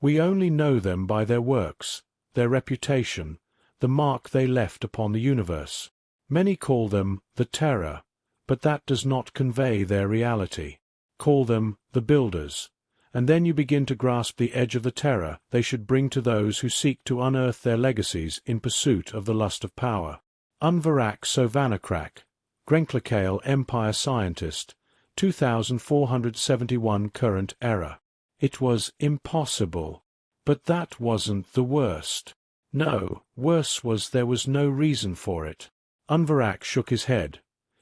We only know them by their works, their reputation, the mark they left upon the universe. Many call them the Terror, but that does not convey their reality. Call them the Builders, and then you begin to grasp the edge of the terror they should bring to those who seek to unearth their legacies in pursuit of the lust of power. Unvarak Sovanakrak, Grenklikale Empire Scientist, 2471 Current Era. It was impossible. But that wasn't the worst. No, worse was there was no reason for it. Unvarak shook his head,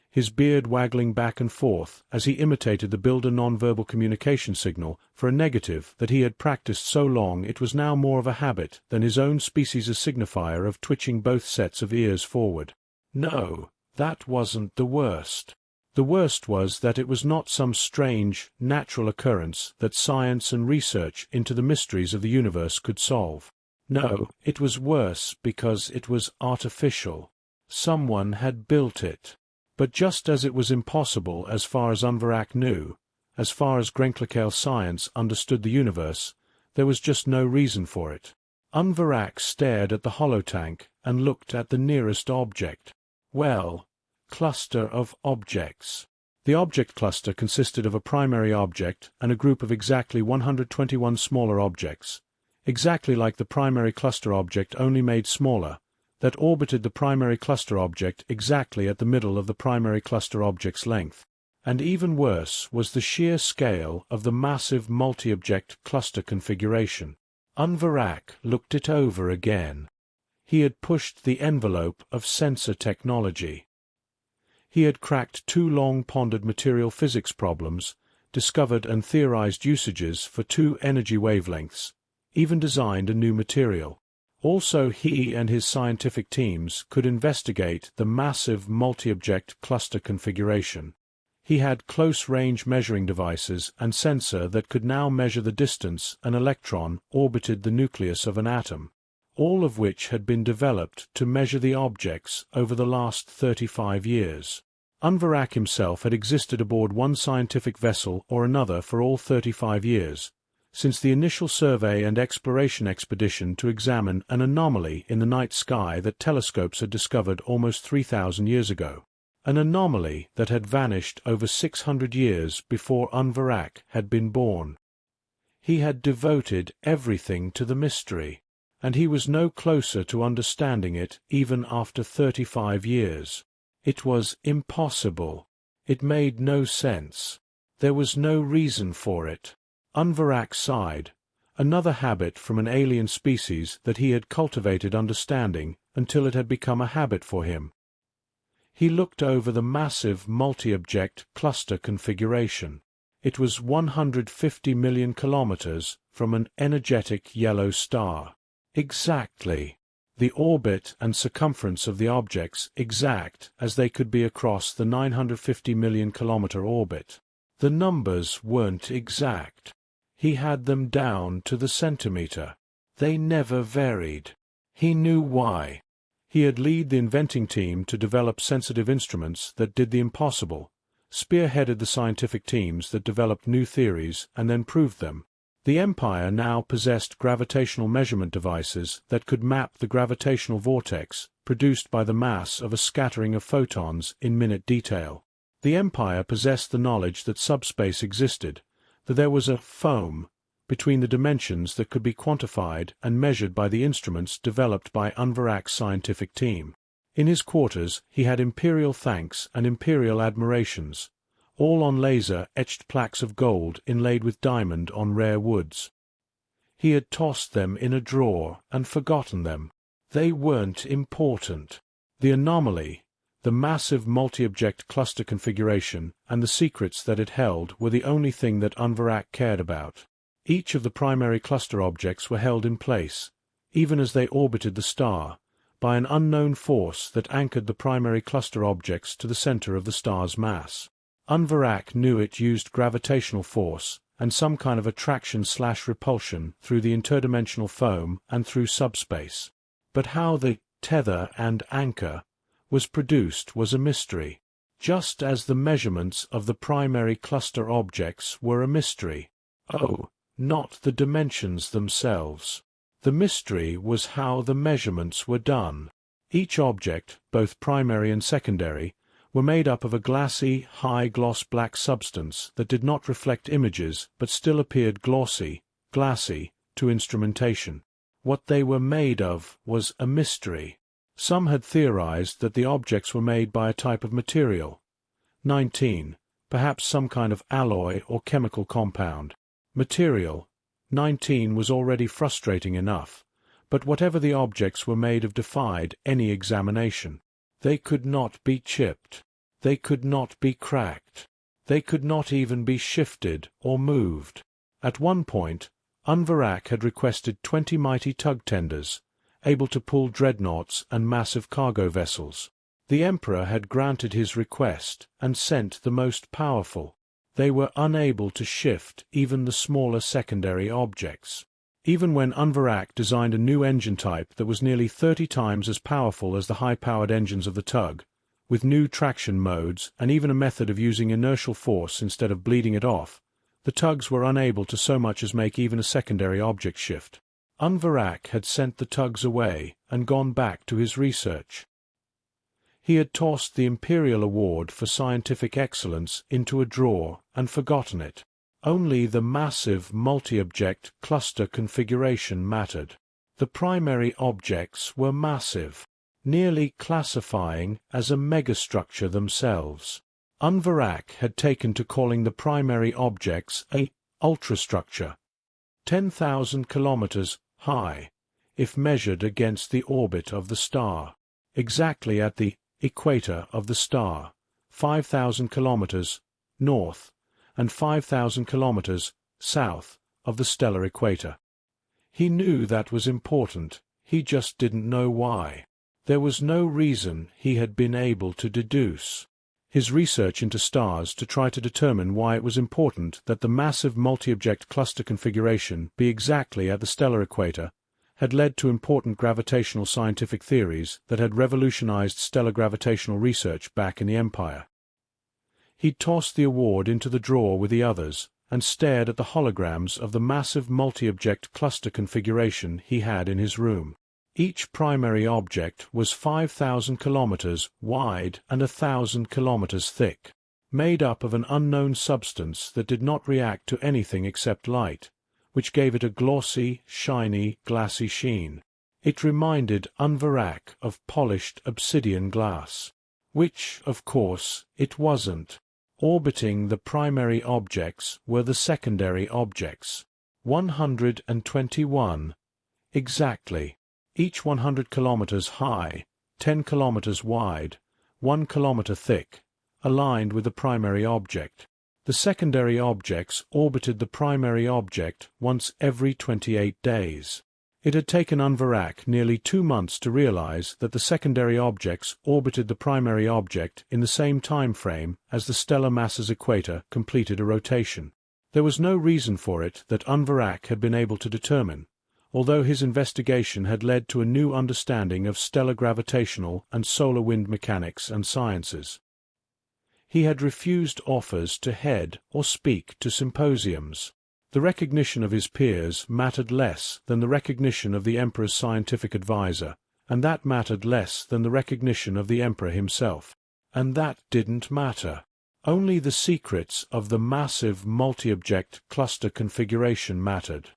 his beard waggling back and forth as he imitated the Builder nonverbal communication signal for a negative that he had practiced so long it was now more of a habit than his own species' signifier of twitching both sets of ears forward. No, that wasn't the worst. The worst was that it was not some strange, natural occurrence that science and research into the mysteries of the universe could solve. No, it was worse because it was artificial. Someone had built it. But just as it was impossible as far as Unvarak knew, as far as Grenklikale science understood the universe, there was just no reason for it. Unvarak stared at the holotank and looked at the nearest object. Well, cluster of objects. The object cluster consisted of a primary object and a group of exactly 121 smaller objects, exactly like the primary cluster object only made smaller, that orbited the primary cluster object exactly at the middle of the primary cluster object's length. And even worse was the sheer scale of the massive multi-object cluster configuration. Unvarak looked it over again. He had pushed the envelope of sensor technology. He had cracked 2 long-pondered material physics problems, discovered and theorized usages for 2 energy wavelengths, even designed a new material. Also, he and his scientific teams could investigate the massive multi-object cluster configuration. He had close-range measuring devices and sensor that could now measure the distance an electron orbited the nucleus of an atom, all of which had been developed to measure the objects over the last 35 years. Unvarak himself had existed aboard one scientific vessel or another for all 35 years, since the initial survey and exploration expedition to examine an anomaly in the night sky that telescopes had discovered almost 3,000 years ago, an anomaly that had vanished over 600 years before Unvarak had been born. He had devoted everything to the mystery, and he was no closer to understanding it even after 35 years. It was impossible. It made no sense. There was no reason for it. Unvarak sighed, another habit from an alien species that he had cultivated understanding until it had become a habit for him. He looked over the massive multi-object cluster configuration. It was 150 million kilometers from an energetic yellow star. Exactly. The orbit and circumference of the objects exact as they could be across the 950 million kilometer orbit. The numbers weren't exact. He had them down to the centimeter. They never varied. He knew why. He had led the inventing team to develop sensitive instruments that did the impossible, spearheaded the scientific teams that developed new theories and then proved them. The Empire now possessed gravitational measurement devices that could map the gravitational vortex produced by the mass of a scattering of photons in minute detail. The Empire possessed the knowledge that subspace existed, that there was a foam between the dimensions that could be quantified and measured by the instruments developed by Unvarak's scientific team. In his quarters he had imperial thanks and imperial admirations, all on laser-etched plaques of gold inlaid with diamond on rare woods. He had tossed them in a drawer and forgotten them. They weren't important. The anomaly, the massive multi-object cluster configuration, and the secrets that it held were the only thing that Unvarak cared about. Each of the primary cluster objects were held in place, even as they orbited the star, by an unknown force that anchored the primary cluster objects to the center of the star's mass. Unvarak knew it used gravitational force and some kind of attraction/repulsion through the interdimensional foam and through subspace. But how the tether and anchor was produced was a mystery, just as the measurements of the primary cluster objects were a mystery. Oh, not the dimensions themselves. The mystery was how the measurements were done. Each object, both primary and secondary, were made up of a glassy, high-gloss black substance that did not reflect images but still appeared glossy, glassy, to instrumentation. What they were made of was a mystery. Some had theorized that the objects were made by a type of material. 19. Perhaps some kind of alloy or chemical compound. Material. 19 was already frustrating enough, but whatever the objects were made of defied any examination. They could not be chipped. They could not be cracked. They could not even be shifted or moved. At one point, Unvarak had requested 20 mighty tug tenders, able to pull dreadnoughts and massive cargo vessels. The Emperor had granted his request and sent the most powerful. They were unable to shift even the smaller secondary objects. Even when Unvarak designed a new engine type that was nearly 30 times as powerful as the high-powered engines of the tug, with new traction modes and even a method of using inertial force instead of bleeding it off, the tugs were unable to so much as make even a secondary object shift. Unvarak had sent the tugs away and gone back to his research. He had tossed the Imperial Award for Scientific Excellence into a drawer and forgotten it. Only the massive multi-object cluster configuration mattered. The primary objects were massive, nearly classifying as a megastructure themselves. Unvarak had taken to calling the primary objects a ultrastructure, 10,000 kilometers high, if measured against the orbit of the star, exactly at the equator of the star, 5,000 kilometers north and 5,000 kilometers south of the stellar equator. He knew that was important, he just didn't know why. There was no reason he had been able to deduce. His research into stars to try to determine why it was important that the massive multi-object cluster configuration be exactly at the stellar equator had led to important gravitational scientific theories that had revolutionized stellar gravitational research back in the Empire. He tossed the award into the drawer with the others and stared at the holograms of the massive multi-object cluster configuration he had in his room. Each primary object was 5,000 kilometers wide and 1,000 kilometers thick, made up of an unknown substance that did not react to anything except light, which gave it a glossy, shiny, glassy sheen. It reminded Unvarak of polished obsidian glass, which, of course, it wasn't. Orbiting the primary objects were the secondary objects. 121. Exactly. Each 100 kilometers high, 10 kilometers wide, 1 kilometer thick, aligned with the primary object. The secondary objects orbited the primary object once every 28 days. It had taken Unvarak nearly 2 months to realize that the secondary objects orbited the primary object in the same time frame as the stellar mass's equator completed a rotation. There was no reason for it that Unvarak had been able to determine, although his investigation had led to a new understanding of stellar gravitational and solar wind mechanics and sciences. He had refused offers to head or speak to symposiums. The recognition of his peers mattered less than the recognition of the Emperor's scientific advisor, and that mattered less than the recognition of the Emperor himself. And that didn't matter. Only the secrets of the massive multi-object cluster configuration mattered.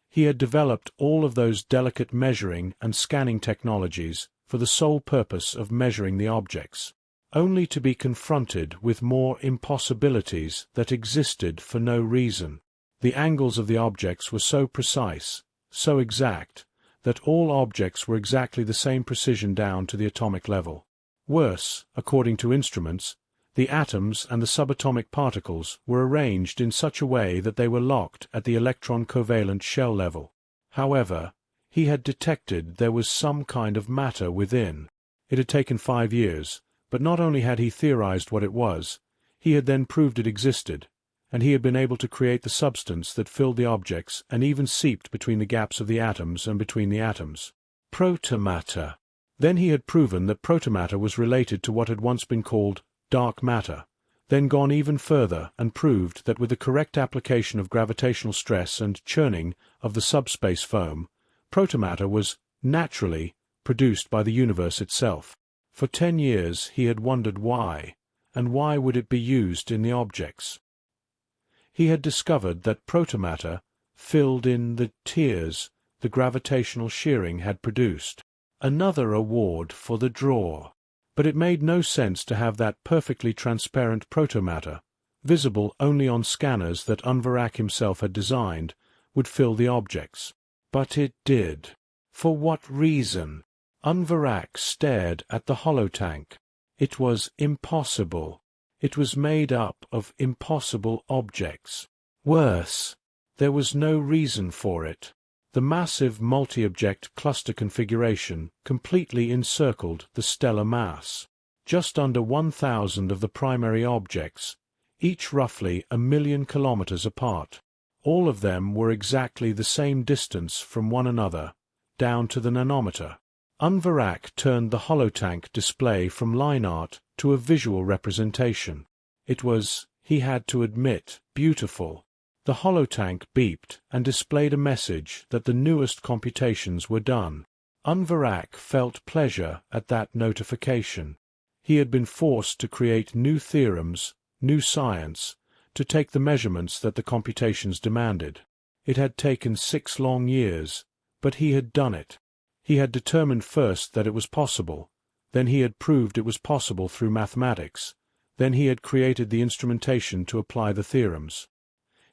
He had developed all of those delicate measuring and scanning technologies for the sole purpose of measuring the objects, only to be confronted with more impossibilities that existed for no reason. The angles of the objects were so precise, so exact, that all objects were exactly the same precision down to the atomic level. Worse, according to instruments, the atoms and the subatomic particles were arranged in such a way that they were locked at the electron covalent shell level. However, he had detected there was some kind of matter within. It had taken 5 years, but not only had he theorized what it was, he had then proved it existed, and he had been able to create the substance that filled the objects and even seeped between the gaps of the atoms and between the atoms. Protomatter. Then he had proven that protomatter was related to what had once been called dark matter, then gone even further and proved that with the correct application of gravitational stress and churning of the subspace foam, protomatter was naturally produced by the universe itself. For 10 years he had wondered why, and why would it be used in the objects. He had discovered that protomatter filled in the tears the gravitational shearing had produced. Another award for the draw. But it made no sense to have that perfectly transparent protomatter, visible only on scanners that Unvarak himself had designed, would fill the objects. But it did. For what reason? Unvarak stared at the holotank. It was impossible. It was made up of impossible objects. Worse, there was no reason for it. The massive multi-object cluster configuration completely encircled the stellar mass. Just under 1,000 of the primary objects, each roughly 1,000,000 kilometers apart. All of them were exactly the same distance from one another, down to the nanometer. Unvarak turned the holotank display from line art to a visual representation. It was, he had to admit, beautiful. The holotank beeped and displayed a message that the newest computations were done. Unvarak felt pleasure at that notification. He had been forced to create new theorems, new science, to take the measurements that the computations demanded. It had taken 6 long years, but he had done it. He had determined first that it was possible, then he had proved it was possible through mathematics, then he had created the instrumentation to apply the theorems.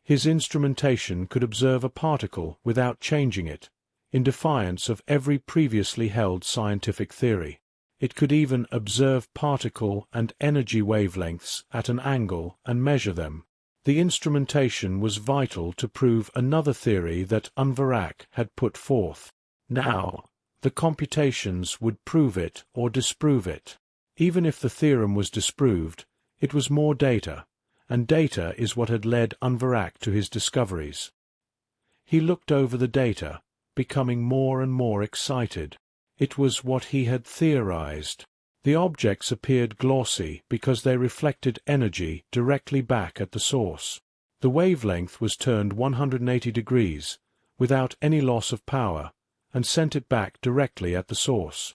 His instrumentation could observe a particle without changing it, in defiance of every previously held scientific theory. It could even observe particle and energy wavelengths at an angle and measure them. The instrumentation was vital to prove another theory that Unvarak had put forth. Now, the computations would prove it or disprove it. Even if the theorem was disproved, it was more data, and data is what had led Unvarak to his discoveries. He looked over the data, becoming more and more excited. It was what he had theorized. The objects appeared glossy because they reflected energy directly back at the source. The wavelength was turned 180 degrees, without any loss of power, and sent it back directly at the source.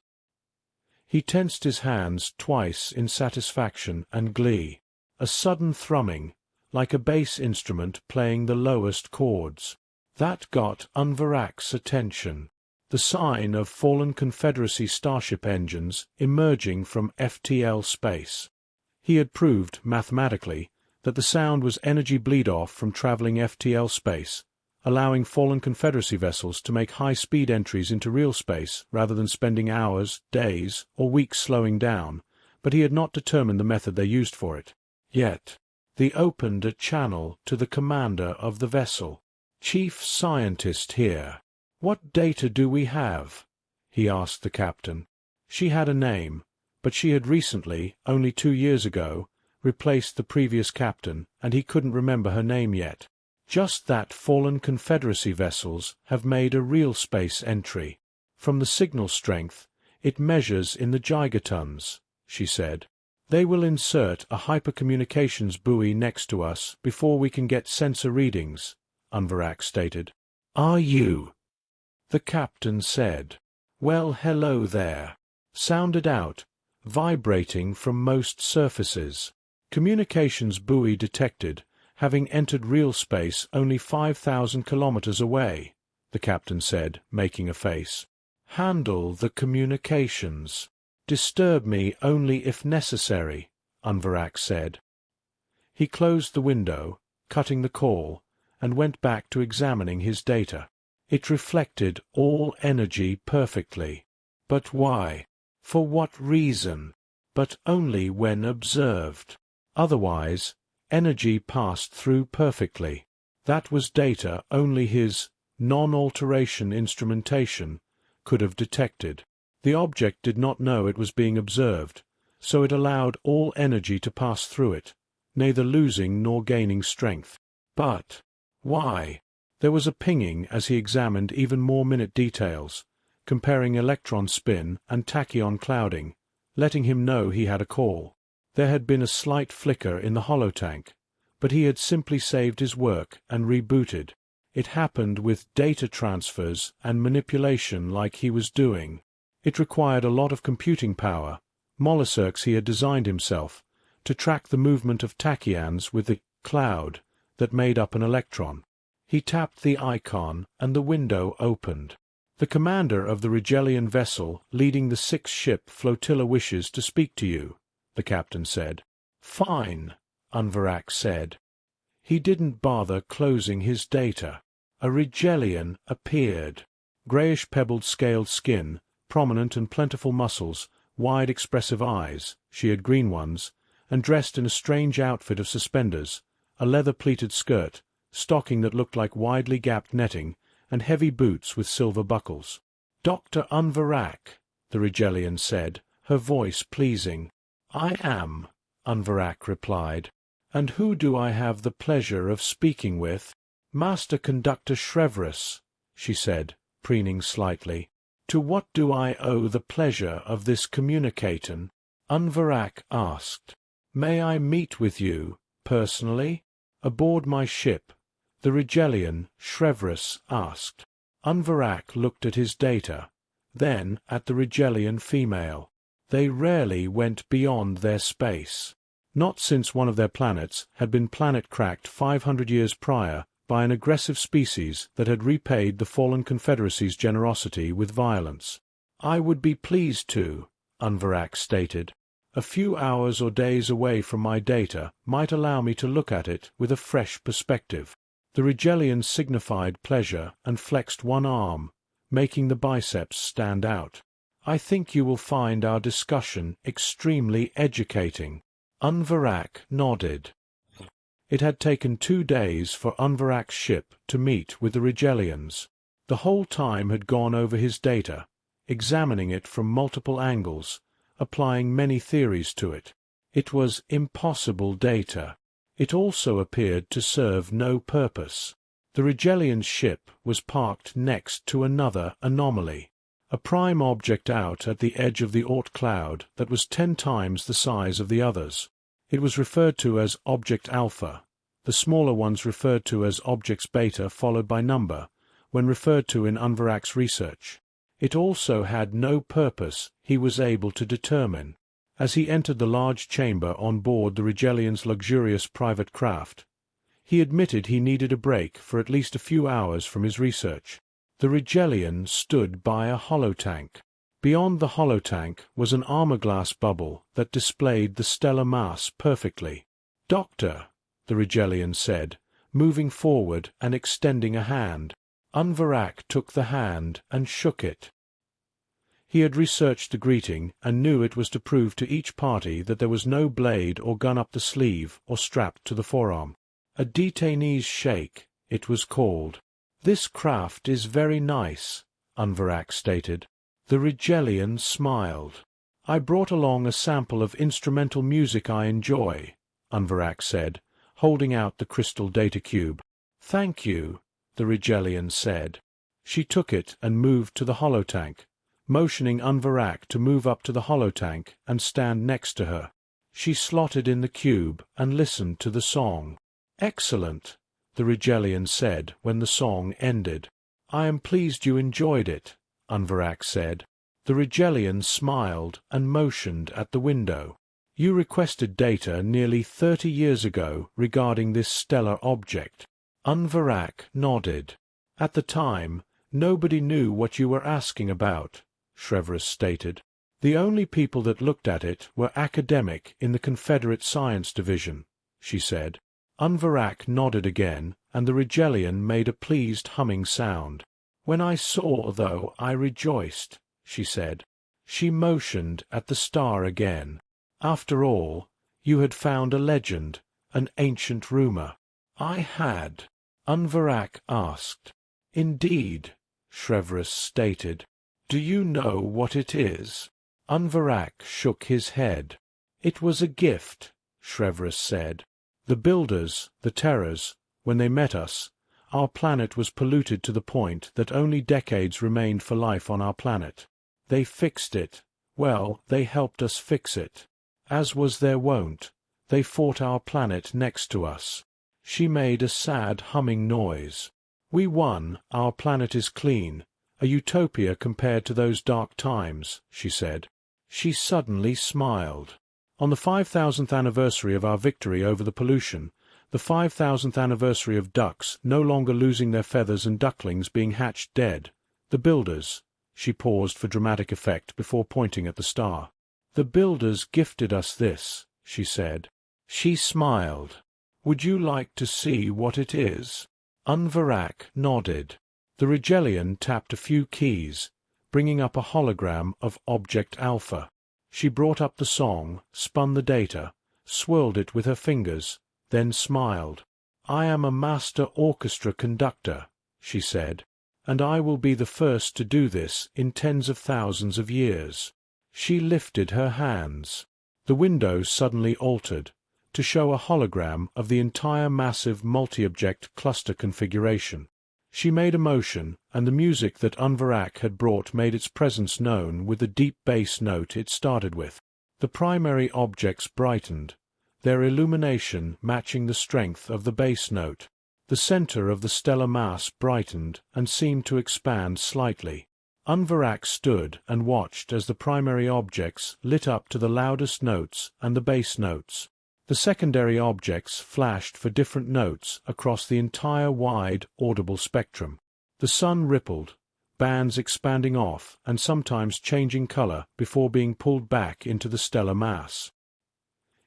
He tensed his hands twice in satisfaction and glee. A sudden thrumming, like a bass instrument playing the lowest chords. That got Unvarak's attention. The sign of fallen Confederacy starship engines emerging from FTL space. He had proved, mathematically, that the sound was energy bleed-off from traveling FTL space, allowing fallen Confederacy vessels to make high-speed entries into real space rather than spending hours, days, or weeks slowing down, but he had not determined the method they used for it. Yet, they opened a channel to the commander of the vessel. "Chief scientist here. What data do we have?" he asked the captain. She had a name, but she had recently, only 2 years ago, replaced the previous captain, and he couldn't remember her name yet. "Just that fallen Confederacy vessels have made a real space entry. From the signal strength, it measures in the gigatons," she said. "They will insert a hypercommunications buoy next to us before we can get sensor readings," Unvarak stated. "Are you?" the captain said. "Well, hello there," sounded out, vibrating from most surfaces. "Communications buoy detected, having entered real space only 5,000 kilometers away," the captain said, making a face. "Handle the communications. Disturb me only if necessary," Unvarak said. He closed the window, cutting the call, and went back to examining his data. It reflected all energy perfectly. But why? For what reason? But only when observed. Otherwise, energy passed through perfectly. That was data only his non-alteration instrumentation could have detected. The object did not know it was being observed, so it allowed all energy to pass through it, neither losing nor gaining strength. But why? There was a pinging as he examined even more minute details, comparing electron spin and tachyon clouding, letting him know he had a call. There had been a slight flicker in the holotank, but he had simply saved his work and rebooted. It happened with data transfers and manipulation like he was doing. It required a lot of computing power, molluscs he had designed himself, to track the movement of tachyons with the cloud that made up an electron. He tapped the icon and the window opened. The commander of the Rigelian vessel leading the 6-ship flotilla wishes to speak to you, the captain said. Fine, Unvarak said. He didn't bother closing his data. A Rigelian appeared. Greyish pebbled scaled skin, prominent and plentiful muscles, wide expressive eyes, she had green ones, and dressed in a strange outfit of suspenders, a leather-pleated skirt, stocking that looked like widely gapped netting, and heavy boots with silver buckles. Dr. Unvarak, the Rigelian said, her voice pleasing. I am, Unvarak replied. And who do I have the pleasure of speaking with? Master Conductor Ch.13, she said, preening slightly. To what do I owe the pleasure of this communicatin? Unvarak asked. May I meet with you, personally? Aboard my ship, the Rigelian Ch.13 asked. Unvarak looked at his data, then at the Rigelian female. They rarely went beyond their space. Not since one of their planets had been planet-cracked 500 years prior by an aggressive species that had repaid the fallen Confederacy's generosity with violence. I would be pleased to, Unvarak stated. A few hours or days away from my data might allow me to look at it with a fresh perspective. The Rigelian signified pleasure and flexed one arm, making the biceps stand out. I think you will find our discussion extremely educating. Unvarak nodded. It had taken 2 days for Unvarak's ship to meet with the Rigelians. The whole time had gone over his data, examining it from multiple angles, applying many theories to it. It was impossible data. It also appeared to serve no purpose. The Rigelian's ship was parked next to another anomaly, a prime object out at the edge of the Oort cloud that was 10 times the size of the others. It was referred to as Object Alpha, the smaller ones referred to as Objects Beta followed by number, when referred to in Unvarak's research. It also had no purpose he was able to determine. As he entered the large chamber on board the Rigelian's luxurious private craft, he admitted he needed a break for at least a few hours from his research. The Rigelian stood by a holotank. Beyond the holotank was an armor-glass bubble that displayed the stellar mass perfectly. Doctor, the Rigelian said, moving forward and extending a hand. Unvarak took the hand and shook it. He had researched the greeting and knew it was to prove to each party that there was no blade or gun up the sleeve or strapped to the forearm. A detainee's shake, it was called. This craft is very nice, Unvarak stated. The Rigelian smiled. I brought along a sample of instrumental music I enjoy, Unvarak said, holding out the crystal data cube. Thank you, the Rigelian said. She took it and moved to the holotank, motioning Unvarak to move up to the holotank and stand next to her. She slotted in the cube and listened to the song. Excellent, the Rigelian said when the song ended. I am pleased you enjoyed it, Unvarak said. The Rigelian smiled and motioned at the window. You requested data nearly 30 years ago regarding this stellar object. Unvarak nodded. At the time, nobody knew what you were asking about, Ch.13 stated. The only people that looked at it were academic in the Confederate Science Division, she said. Unvarak nodded again, and the Rigelian made a pleased humming sound. When I saw, though, I rejoiced, she said. She motioned at the star again. After all, you had found a legend, an ancient rumor. I had, Unvarak asked. Indeed, Ch.13 stated. Do you know what it is? Unvarak shook his head. It was a gift, Ch.13 said. The builders, the Terrors, when they met us, our planet was polluted to the point that only decades remained for life on our planet. They fixed it. Well, they helped us fix it. As was their wont, they fought our planet next to us. She made a sad humming noise. We won, our planet is clean, a utopia compared to those dark times, she said. She suddenly smiled. On the 5,000th anniversary of our victory over the pollution, the 5,000th anniversary of ducks no longer losing their feathers and ducklings being hatched dead, the builders— she paused for dramatic effect before pointing at the star. The builders gifted us this, she said. She smiled. Would you like to see what it is? Unvarak nodded. The Rigelian tapped a few keys, bringing up a hologram of Object Alpha. She brought up the song, spun the data, swirled it with her fingers, then smiled. I am a master orchestra conductor, she said, and I will be the first to do this in tens of thousands of years. She lifted her hands. The window suddenly altered, to show a hologram of the entire massive multi-object cluster configuration. She made a motion, and the music that Unvarak had brought made its presence known with the deep bass note it started with. The primary objects brightened, their illumination matching the strength of the bass note. The center of the stellar mass brightened and seemed to expand slightly. Unvarak stood and watched as the primary objects lit up to the loudest notes and the bass notes. The secondary objects flashed for different notes across the entire wide, audible spectrum. The sun rippled, bands expanding off and sometimes changing color before being pulled back into the stellar mass.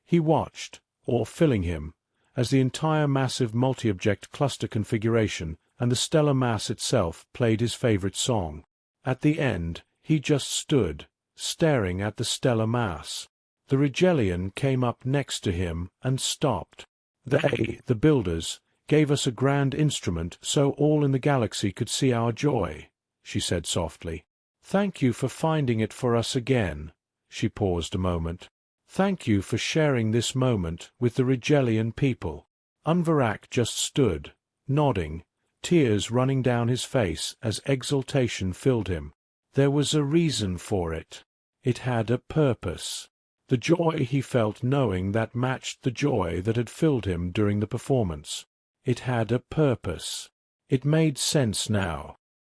He watched, awe filling him, as the entire massive multi-object cluster configuration and the stellar mass itself played his favorite song. At the end, he just stood, staring at the stellar mass. The Rigelian came up next to him and stopped. They, the builders, gave us a grand instrument so all in the galaxy could see our joy, she said softly. Thank you for finding it for us again. She paused a moment. Thank you for sharing this moment with the Rigelian people. Unvarak just stood, nodding, tears running down his face as exultation filled him. There was a reason for it. It had a purpose. The joy he felt knowing that matched the joy that had filled him during the performance. It had a purpose. It made sense now.